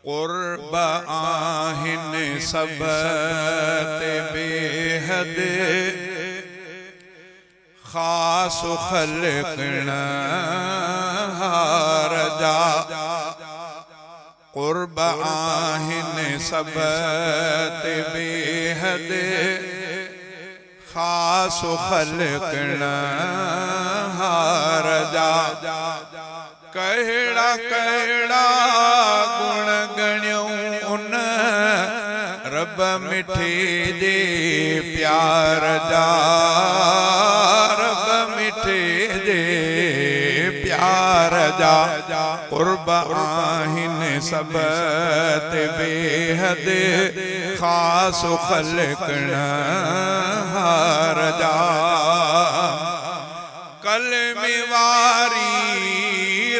क़ुर्ब आहिन सब ते बेहद ख़ास ख़ल्क़ रजा। क़ुर्ब आहिन सब ते बेहद ख़ास ख़ल्क़ रजा। कहिड़ा कहिड़ा गुण गण्यूं उन रब मिठे जे प्यार जा। रब मिठे जे प्यार जा। क़ुर्ब आहिन सब ते बेहद ख़ास ख़ल्क़ रजा। कलमे वारी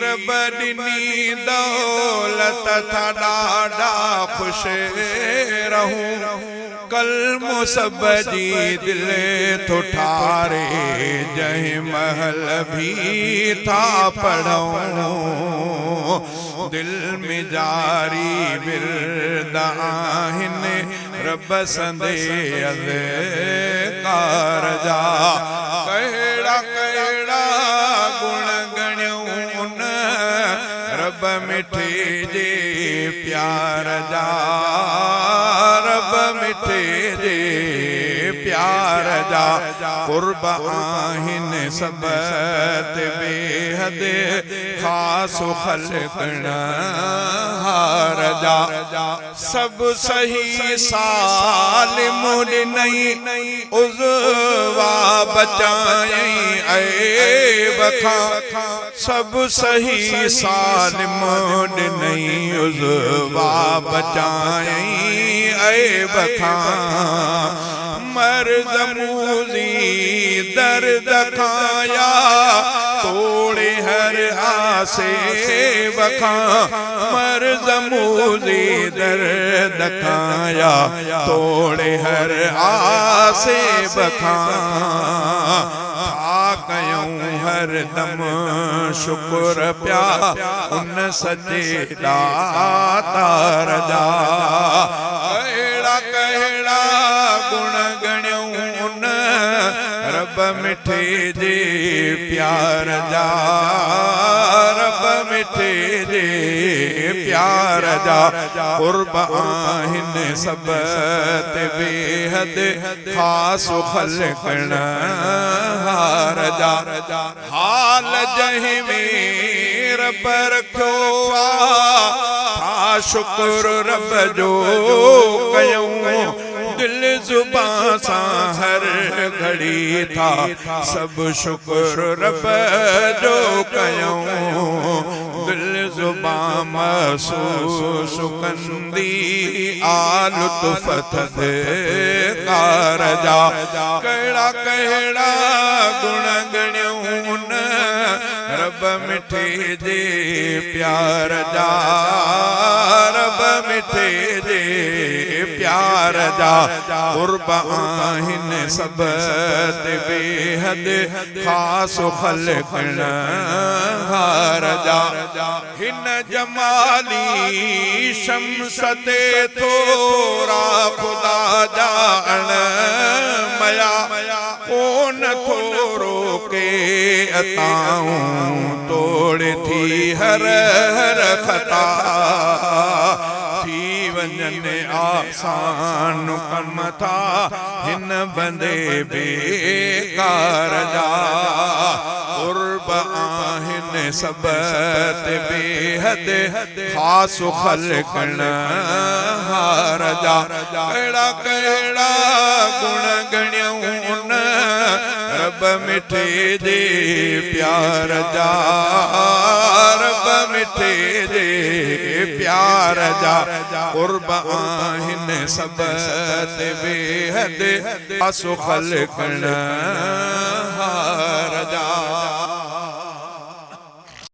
रब ॾिनी दौलत था ॾाढा ख़ुशि रहूं। कलमो सब जी दिल थो ठारे जंहिं महल भी था पढ़ूं। दिल में जारी विरद आहिन रब संदे अज़कार जा। कहिड़ा कहिड़ा गुण गण्यूं उन रब मिठे जे प्यार जा। रब मिठे जे प्यार जा। क़ुर्ब आहिन सब ते बेहद ख़ास ख़ल्क़ रजा। सब सही सालिम ॾिनई उज़वा बचायई ऐब खां। सब सही सालिम ॾिनई उज़वा बचायई ऐब खां। मर्ज़ मूज़ी दर्द खाया तोड़े हर आसे बखां। मर्ज़ मूज़ी दर्द खाया तोड़े हर आसे बखां। कयूं हर दम शुक्र प्या उन सजे दातार जा। कहिड़ा कहिड़ा गुण गण्यूं उन रब मिठे जे प्यार जा। रब मिठे जे प्यार जा। क़ुर्ब आहिन सब ते बेहद ख़ास ख़ल्क़ रजा। हाल जंहिं में रब रखियो था शुक्र रब जो कयूं। दिल ज़ुबां सां हर घड़ी था सब शुक्र रब जो कयूं। दिल ज़ुबां महसूस कंदी आलुत्फ़त कार जा। कहिड़ा कहिड़ा गुण गण्यूं उन रब मिठे जे प्यार जा। रब मिठे जे प्यार जा। क़ुर्ब आहिन सब ते बेहद ख़ास ख़ल्क़ रजा। हिन जमाली शम्स ते थोरा ख़ुदा जा अणमया। कोन थोरो के अताऊं तोड़ थी हर हर ख़ता। थी वञन आसान कम था हिन बंदे बेकार जा। क़ुर्ब आहिन सब ते बेहद ख़ास ख़ल्क़ रजा। कहिड़ा कहिड़ा गुण गण्यूं उन रब मिठे जे प्यार जा। रब मिठे जे प्यार जा। क़ुर्ब आहिन सब ते बेहद ख़ास ख़ल्क़ रजा।